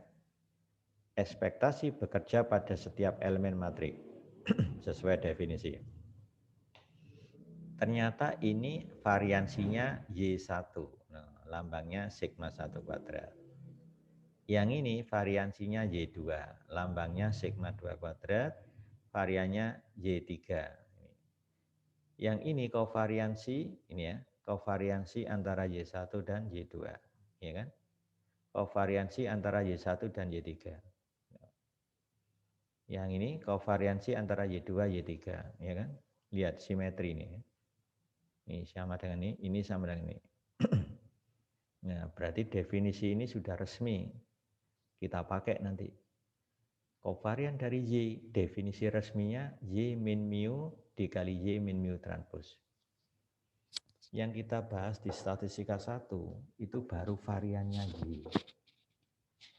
Ekspektasi bekerja pada setiap elemen matrik. Sesuai definisi. Ternyata ini variansinya Y1. Nah, lambangnya sigma 1 kuadrat. Yang ini variansinya Y2. Lambangnya sigma 2 kuadrat. Variannya Y3. Yang ini kovariansi, ini ya, kovariansi antara Y1 dan Y2. Ya kan? Kovariansi antara Y1 dan Y3. Yang ini kovariansi antara Y2, Y3, ya kan? Lihat simetri ini. Ini sama dengan ini sama dengan ini. Nah, berarti definisi ini sudah resmi. Kita pakai nanti. Kovarian dari Y, definisi resminya Y min mu dikali Y min mu transpos. Yang kita bahas di statistika 1, itu baru variannya Y.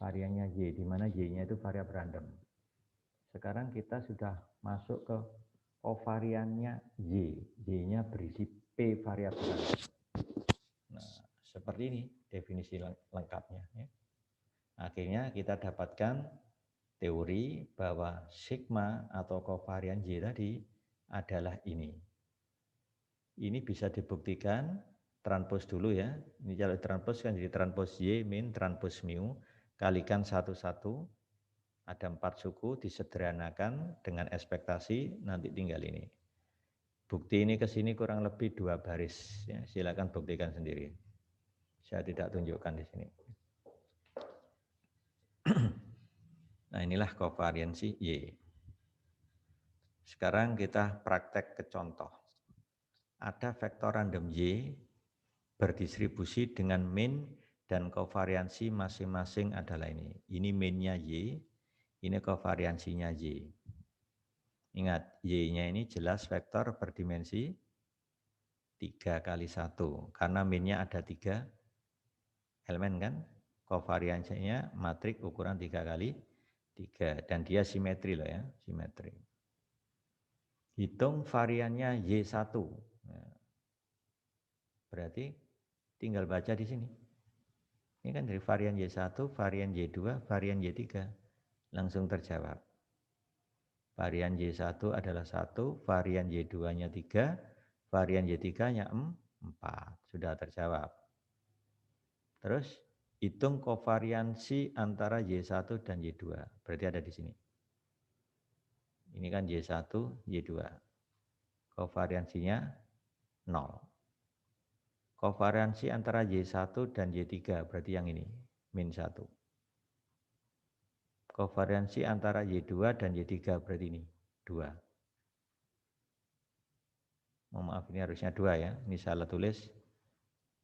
Variannya Y, di mana Y-nya itu variabel random. Sekarang kita sudah masuk ke kovariannya Y. Y-nya berisi P variabel. Nah, seperti ini definisi lengkapnya. Ya. Akhirnya kita dapatkan teori bahwa sigma atau kovarian Y tadi adalah ini. Ini bisa dibuktikan, transpos dulu ya. Ini kalau transpos kan jadi transpos Y min transpos mu, kalikan satu-satu. Ada 4 suku, disederhanakan dengan ekspektasi, nanti tinggal ini. Bukti ini ke sini kurang lebih 2 baris. Ya, silakan buktikan sendiri. Saya tidak tunjukkan di sini. Nah, inilah kovariansi Y. Sekarang kita praktek ke contoh. Ada vektor random Y berdistribusi dengan min dan kovariansi masing-masing adalah ini. Ini minnya Y, ini kovariansinya Y. Ingat, Y-nya ini jelas vektor berdimensi 3 kali 1. Karena minnya ada 3 elemen kan. Kovariansinya matrik ukuran 3 kali 3. Dan dia simetri loh ya, simetri. Hitung variannya Y1. Nah, berarti tinggal baca di sini. Ini kan dari varian Y1, varian Y2, varian Y3. Langsung terjawab. Varian Y1 adalah 1, varian Y2-nya 3, varian Y3-nya 4. Sudah terjawab. Terus hitung kovariansi antara Y1 dan Y2. Berarti ada di sini. Ini kan Y1, Y2. Kovariansinya 0. Kovariansi antara Y1 dan Y3 berarti yang ini, min 1. Kovariansi antara Y2 dan Y3 berarti ini, 2. Oh, maaf, ini harusnya 2 ya. Ini salah tulis.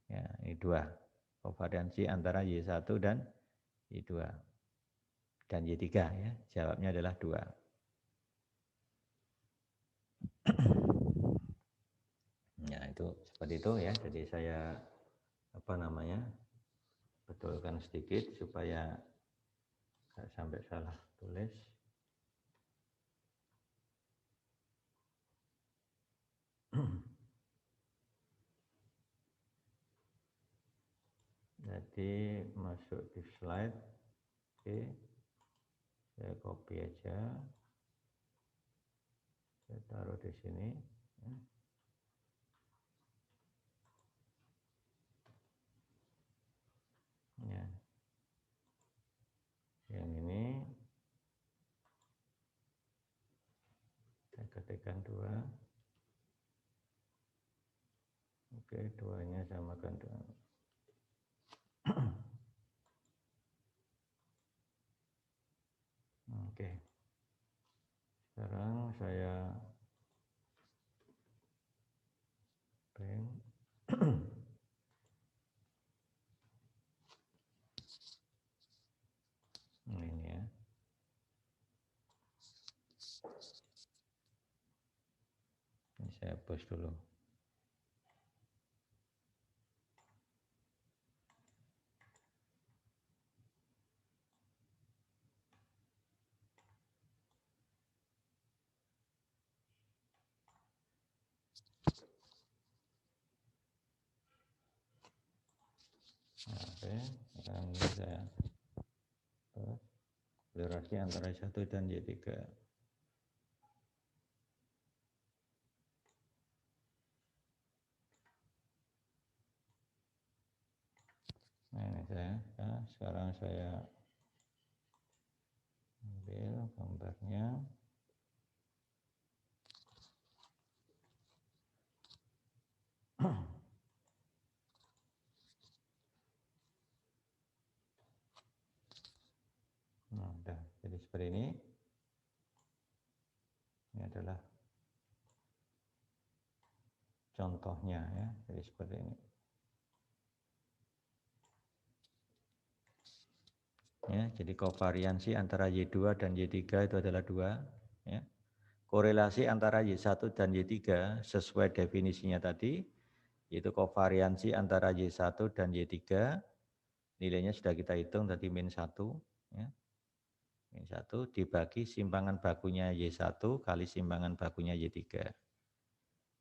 Ya, ini 2. Kovariansi antara Y1 dan Y2. Dan Y3 ya. Jawabnya adalah 2. Ya, itu seperti itu ya. Jadi saya betulkan sedikit supaya nggak sampai salah tulis. Jadi masuk di slide. Oke, saya copy aja, saya taruh di sini ya. Yang ini saya ketikkan 2. Oke, 2-nya samakan dengan oke. Sekarang saya pen. Ini ya. Ini saya hapus dulu. Oke, sekarang ini saya korelasi antara Y1 dan Y3. Nah, ini sekarang saya ambil gambarnya. Nah, udah jadi seperti ini. Ini adalah contohnya ya, jadi seperti ini. Ya, jadi kovariansi antara Y2 dan Y3 itu adalah 2. Ya. Korelasi antara Y1 dan Y3 sesuai definisinya tadi, yaitu kovariansi antara Y1 dan Y3, nilainya sudah kita hitung tadi min 1. Ya. Min 1 dibagi simpangan bakunya Y1 kali simpangan bakunya Y3.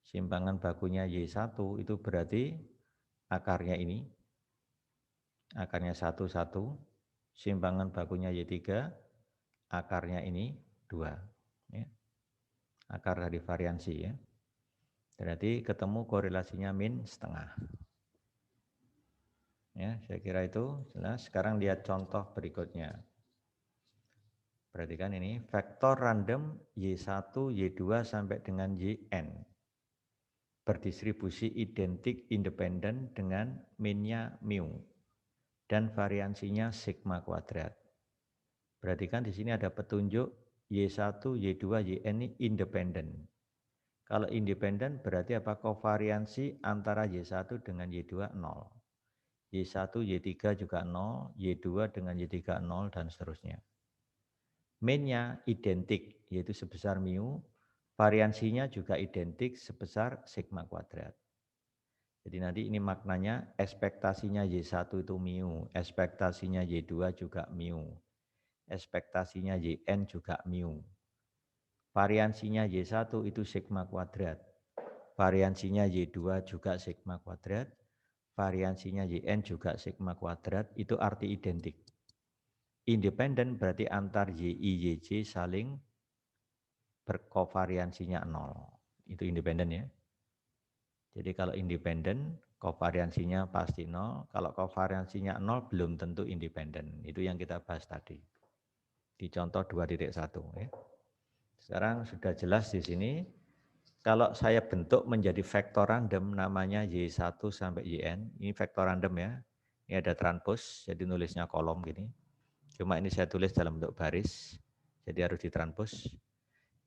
Simpangan bakunya Y1 itu berarti akarnya ini, akarnya 1, 1. Simpangan bakunya Y3, akarnya ini 2. Ya. Akar dari variansi ya. Berarti ketemu korelasinya min setengah. Ya, saya kira itu jelas. Sekarang lihat contoh berikutnya. Perhatikan ini, vektor random Y1, Y2 sampai dengan Yn. Berdistribusi identik independen dengan minnya mu. Dan variansinya sigma kuadrat. Perhatikan di sini ada petunjuk Y1, Y2, Yn ini independen. Kalau independen berarti apa? Kovariansi antara Y1 dengan Y2 0. Y1, Y3 juga 0, Y2 dengan Y3 0 dan seterusnya. Min-nya identik yaitu sebesar mu, variansinya juga identik sebesar sigma kuadrat. Jadi nanti ini maknanya ekspektasinya Y1 itu mu, ekspektasinya Y2 juga mu. ekspektasinya YN juga mu. Variansinya Y1 itu sigma kuadrat. Variansinya Y2 juga sigma kuadrat. Variansinya YN juga sigma kuadrat, itu arti identik. Independen berarti antar YI, YJ saling berkovariansinya 0. Itu independen ya. Jadi kalau independen, kovariansinya pasti 0. Kalau kovariansinya 0, belum tentu independen. Itu yang kita bahas tadi. Di contoh 2.1 ya. Sekarang sudah jelas di sini. Kalau saya bentuk menjadi vektor random namanya Y1 sampai YN. Ini vektor random ya. Ini ada transpose, jadi nulisnya kolom gini. Cuma ini saya tulis dalam bentuk baris, jadi harus ditranspos.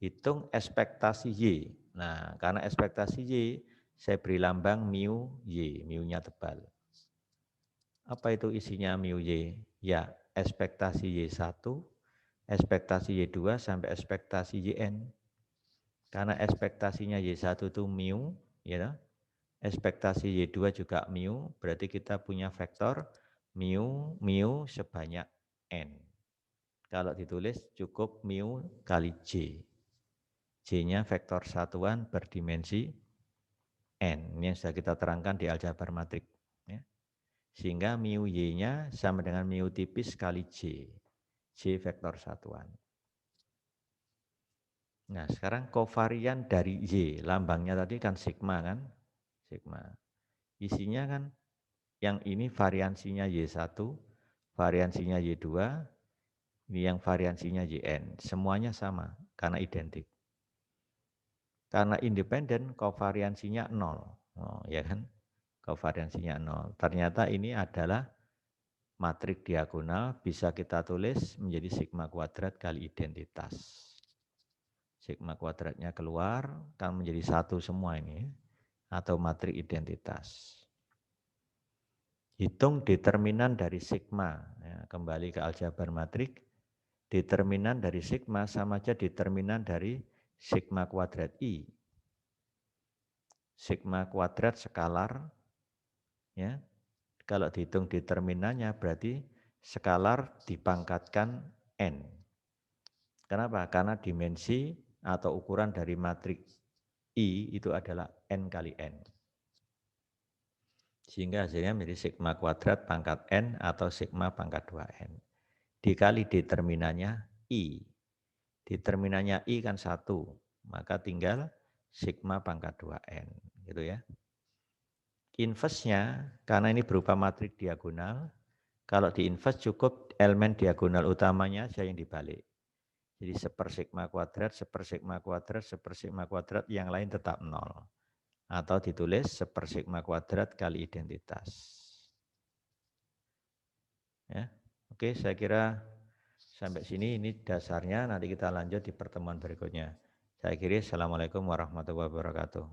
Hitung ekspektasi Y. Nah, karena ekspektasi Y, saya beri lambang mu Y, mu-nya tebal. Apa itu isinya mu Y? Ya, ekspektasi Y1, ekspektasi Y2, sampai ekspektasi YN. Karena ekspektasinya Y1 itu mu, ya, ekspektasi Y2 juga mu, berarti kita punya vektor mu sebanyak n. Kalau ditulis cukup mu kali J. J-nya vektor satuan berdimensi n. Ini yang sudah kita terangkan di aljabar matrik. Ya. Sehingga mu Y-nya sama dengan mu tipis kali J. J vektor satuan. Nah sekarang kovarian dari Y. Lambangnya tadi kan sigma kan. Sigma. Isinya kan yang ini variansinya Y1, variansinya Y2, ini yang variansinya YN, semuanya sama karena identik. Karena independen, kovariansinya 0. Oh, ya kan? Kovariansinya 0. Ternyata ini adalah matrik diagonal, bisa kita tulis menjadi sigma kuadrat kali identitas. Sigma kuadratnya keluar, kan menjadi satu semua ini, atau matrik identitas. Hitung determinan dari sigma. Ya, kembali ke aljabar matrik. Determinan dari sigma sama aja determinan dari sigma kuadrat I. Sigma kuadrat skalar, ya. Kalau dihitung determinannya berarti skalar dipangkatkan n. Kenapa? Karena dimensi atau ukuran dari matrik I itu adalah n kali n. Sehingga hasilnya menjadi sigma kuadrat pangkat n atau sigma pangkat 2n. Dikali determinannya I. Determinannya I kan 1, maka tinggal sigma pangkat 2n. Gitu ya. Inverse-nya, karena ini berupa matrik diagonal, kalau di inverse cukup elemen diagonal utamanya saja yang dibalik. Jadi sepersigma kuadrat, sepersigma kuadrat, sepersigma kuadrat, yang lain tetap 0. Atau ditulis sepersigma kuadrat kali identitas. Ya. Oke, saya kira sampai sini ini dasarnya, nanti kita lanjut di pertemuan berikutnya. Saya kira Assalamualaikum warahmatullahi wabarakatuh.